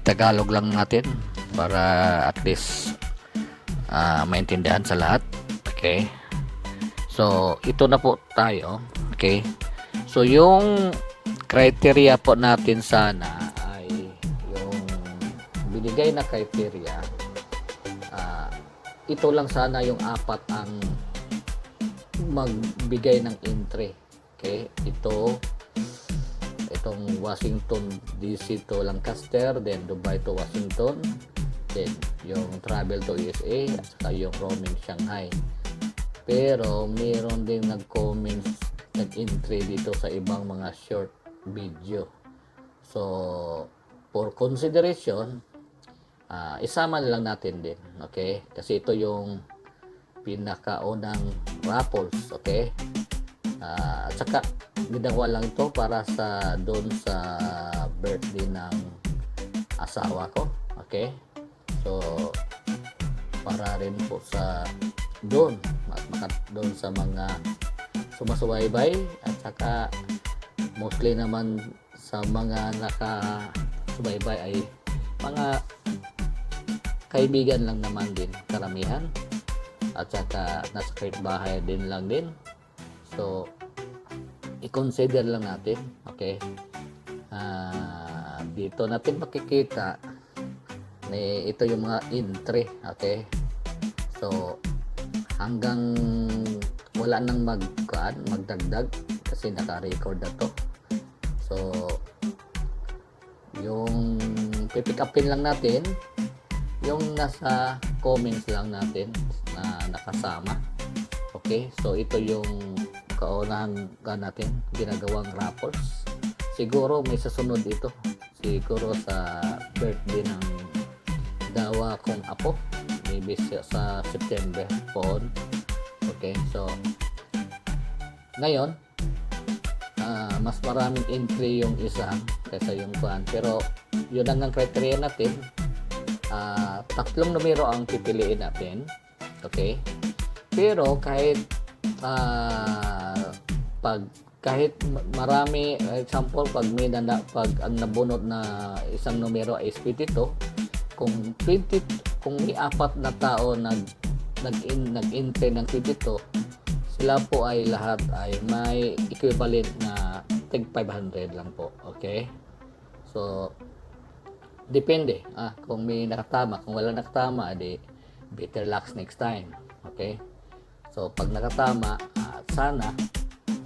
Tagalog lang natin para at least maintindihan sa lahat. Okay, so ito na po tayo. Okay, so yung criteria po natin sana ay yung binigay na criteria, ito lang sana yung apat ang magbigay ng entry. Okay, itong Washington DC to Lancaster, then Dubai to Washington, then yung travel to USA, at saka yung roaming Shanghai. Pero mayroon din nag-comments, nag-entry dito sa ibang mga short video. So for consideration, isama na lang natin din. Okay, kasi ito yung pinakaunang raffles. Okay, at saka ginawa lang ito para sa doon sa birthday ng asawa ko. Okay, so para rin po sa doon sa mga sumasubaybay, at saka mostly naman sa mga nakasubaybay ay mga kaibigan lang naman din karamihan, at saka nasa kahit bahay din lang din. So i-consider lang natin. Okay, dito natin makikita ito yung mga entry. Okay, so hanggang wala nang magdagdag kasi naka-record na to. So yung pipick upin lang natin yung nasa comments lang natin na nakasama. Okay, so ito yung kaunahan natin ginagawang raffles. Siguro may sasunod ito, siguro sa birthday ng dawa kong apo, maybe sa September po. Okay, so ngayon mas maraming entry yung isa kaysa yung fan, pero yun ang criteria natin. Tatlong numero ang pipiliin natin. Okay, pero kahit kahit marami, example pag ang nabunot na isang numero ay 22, kung may apat na tao nag-entry ng 22, sila po ay lahat ay may equivalent na tig 500 lang po. Okay, so depende kung may nakatama. Kung wala nakatama, di better luck next time. Okay, so pag nakatama, sana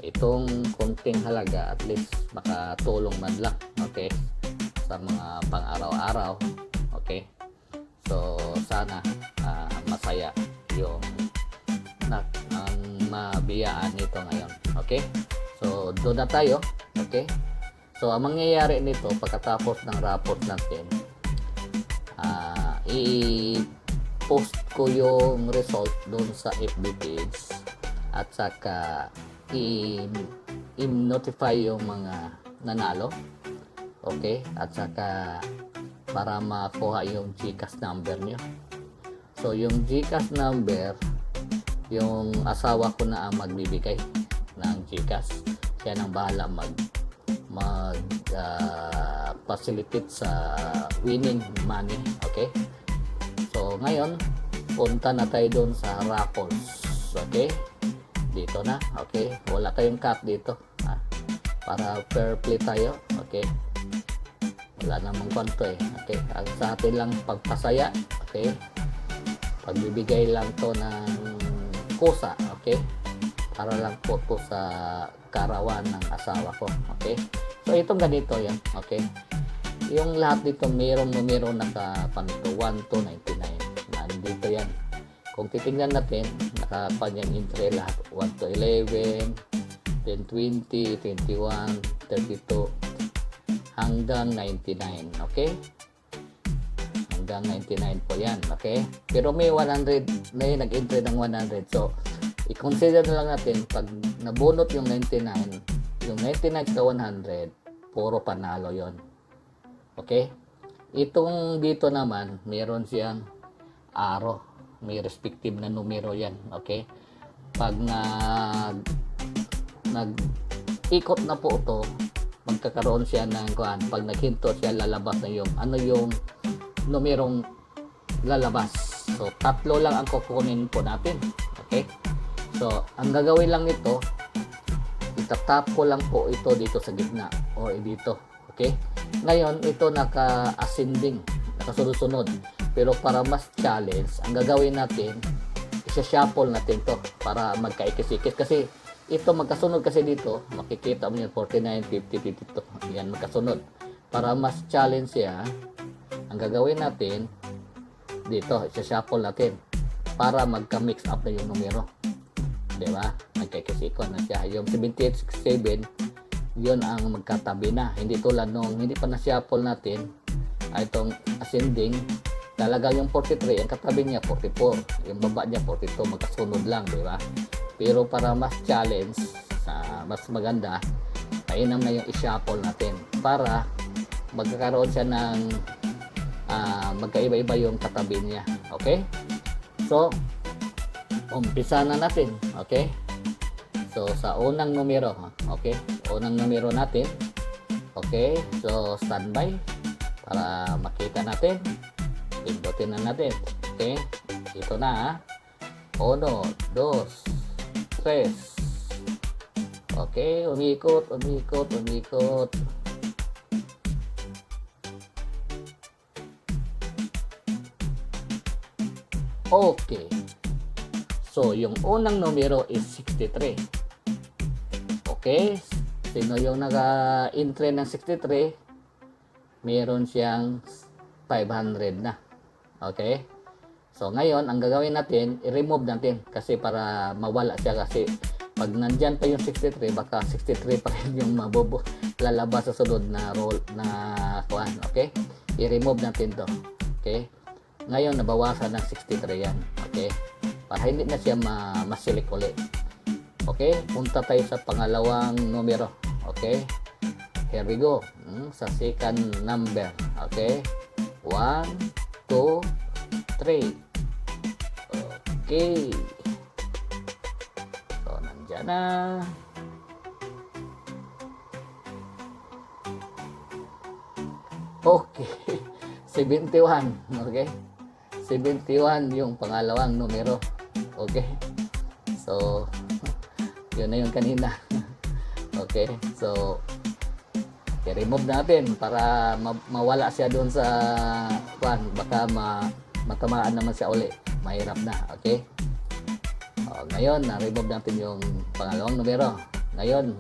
itong konting halaga at least makatulong man lang. Okay, sa mga pang-araw-araw. Okay, so sana masaya yung ang mabiyaan nito ngayon. Okay, so doon na tayo. Okay, so ang mangyayari nito pagkatapos ng rapport natin, i-post ko yung result doon sa FB page, at saka i-notify yung mga nanalo. Okay, at saka para makuha yung GCash number nyo. So yung GCash number, yung asawa ko na ang magbibigay ng GCash. Siya nang bahala facilitate sa winning money. Okay, so ngayon punta na tayo doon sa raffles. Okay, dito na. Okay, wala tayong cut dito para fair play tayo. Okay, wala namang kwanto Okay, ang sa atin lang pagpasaya. Okay, pagbibigay lang to ng kusa. Okay, para lang po to sa karawan ng asawa ko. Okay, so itong ganito yan. Okay, yung lahat dito mayroong numero nakapanito 1 to 99. Nandito yan. Kung titingnan natin, nakapanyang entry lahat 1 to 11, then 20, 21, 32 hanggang 99. Okay, hanggang 99 po yan. Okay, pero may 100, may nag-entry ng 100. So i-consider na lang natin pag nabunot yung 99, yung 99 sa 100, puro panalo yon. Okay, itong dito naman meron siyang arrow, may respective na numero yan. Okay, pag nag ikot na po ito, magkakaroon siya ng kuan. Pag naghinto siya, lalabas na yung numerong lalabas. So, 3 lang ang kukunin po natin. Okay? So, ang gagawin lang nito, itatap ko lang po ito dito sa gitna o dito. Okay? Ngayon, ito naka-ascending, nakasunod-sunod. Pero para mas challenge, ang gagawin natin, isa-shuffle natin to para magkaikis-ikis. Kasi ito magkasunod kasi dito, makikita mo yun, 49, 50, 52. Yan, magkasunod. Para mas challenge siya, ang gagawin natin, dito, isa-shuffle natin para magka-mix up na yung numero. Diba? Magkaikis-ikon na siya. Yung 78, 67, yun ang magkatabi na. Hindi tulad nung hindi pa na-shuffle natin, itong ascending, talaga yung 43, ang katabi niya 44, yung baba niya 42, magkasunod lang, di ba? Pero para mas challenge, mas maganda, painam na yung i-shuffle natin para magkakaroon siya ng magkaiba-iba yung katabi niya. Okay? So, umpisa na natin. Okay? So, sa unang numero, okay? Unang numero natin. Okay? So, standby para makita natin. Pindutin na natin. Okay? Ito na. 1, 2, 3. Okay? Umikot. Okay. So, yung unang numero is 63. Okay? Sino yung naka-entry ng 63? Meron siyang 500 na. Okay? So, ngayon, ang gagawin natin, i-remove natin kasi para mawala siya kasi pag nandyan pa yung 63, baka 63 pa rin yung lalabas sa sunod na roll na kuan. Okay? I-remove natin to. Okay? Ngayon, nabawasan ng 63 yan. Okay? Para hindi na siya ma-select ulit. Okay? Punta tayo sa pangalawang numero. Okay? Here we go. Sa second number. Okay? 1, 2, 3. Okay. So, nandyan na. Okay. 71. Okay? 71 yung pangalawang numero. Okay? So, yun na yung kanina. Okay? So, i-remove natin para mawala siya doon sa baka matamaan naman siya uli. Mahirap na. Okay? Ngayon, na-remove natin yung pangalawang numero. Ngayon,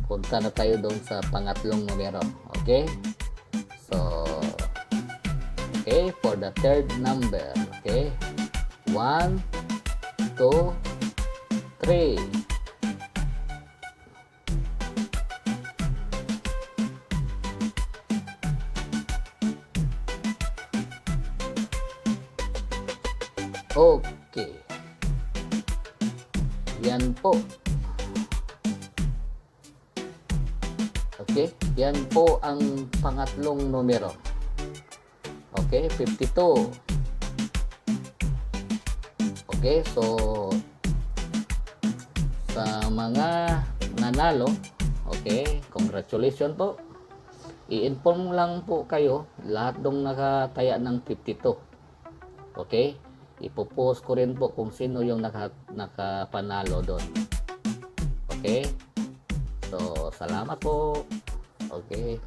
punta na tayo doon sa pangatlong numero. Okay? So, okay, for the third number. Okay? 1, 2, 3. Okay. Yan po. Okay? Yan po ang pangatlong numero. Okay? 52. Okay? So, sa mga nanalo, okay? Congratulations po. I-inform lang po kayo lahat dong nakataya ng 52. Okay? Ipopost ko rin po kung sino yung nakapanalo doon. Okay? So, salamat po. Okay?